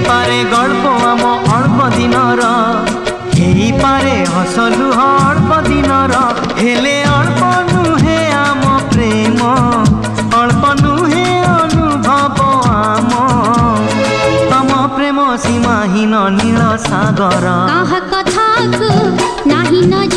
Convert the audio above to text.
पारे गल्प आम अल्प दिनर पारे हसलुह अल्प दिनर हेले अल्प नुहे आम प्रेम अल्प नुहे अनुभव आम तम प्रेम सीमाहीन नील सागर कहा कथा को नाही न